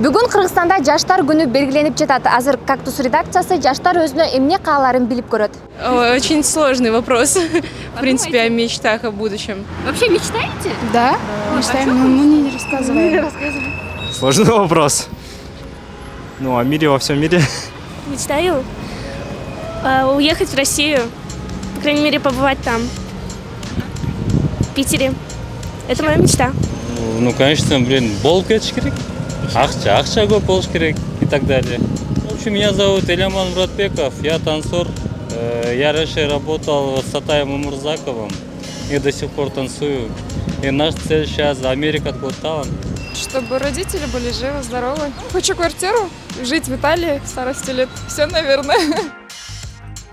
Бүгүн Кыргызстанда жаштар күнү белгиленип жатат. Азыр Кактус редакциясы жаштар өзүнө эмне кааларын билип көрөт. Очень сложный вопрос. В принципе, о мечтах, о будущем. Вообще мечтаете? Да, мечтаем, но не рассказываем. Сложный вопрос. Ну, о мире во всем мире. Мечтаю уехать в Россию, по крайней мере, побывать там, в Питере. Это моя мечта. Ну, конечно, болуп кетиш керек. Акча көп болуш керек и так далее. В общем, меня зовут Эляман Муратбеков, я танцор. Я раньше работал с Атаем Умурзаковым и до сих пор танцую. И наша цель сейчас Америка Got Talent. Чтобы родители были живы, здоровы. Хочу квартиру, жить в Италии в старости лет. Все, наверное.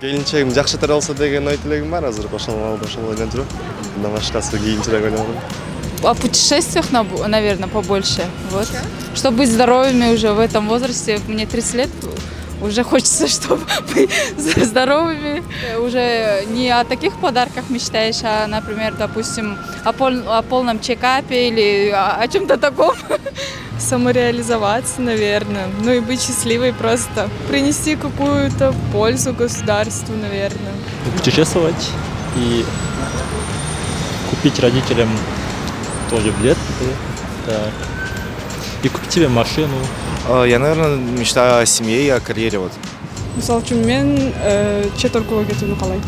Келинчегим жакшы таралса деген ой тилегим бар, азыр ошол ойлонуп жүрөм. Мындан башкасы кийинчерээк ойлонуп. О путешествиях, наверное, побольше. Вот. Чтобы быть здоровыми уже в этом возрасте, мне 30 лет, уже хочется, чтобы быть здоровыми. Уже не о таких подарках мечтаешь, а, например, допустим, о полном чекапе или о чем-то таком. Самореализоваться, наверное. Ну и быть счастливой просто. Принести какую-то пользу государству, наверное. Путешествовать и купить родителям тоже билет. Так. И купить себе машину. Я, наверное, мечтаю о семье и о карьере. Вот. Мисал үчүн мен чет өлкөгө кетүүнү каалайм.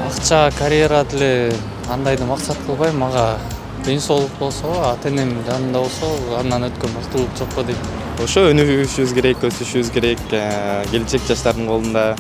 Акча, карьера деле андайды максат кылбайм, мага ден соолук болсо, ата энем жанында болсо, андан өткөн бактылык жок го дейм. Ошо өнүгүшүбүз керек, өсүшүбүз керек, келечек жаштардын колунда.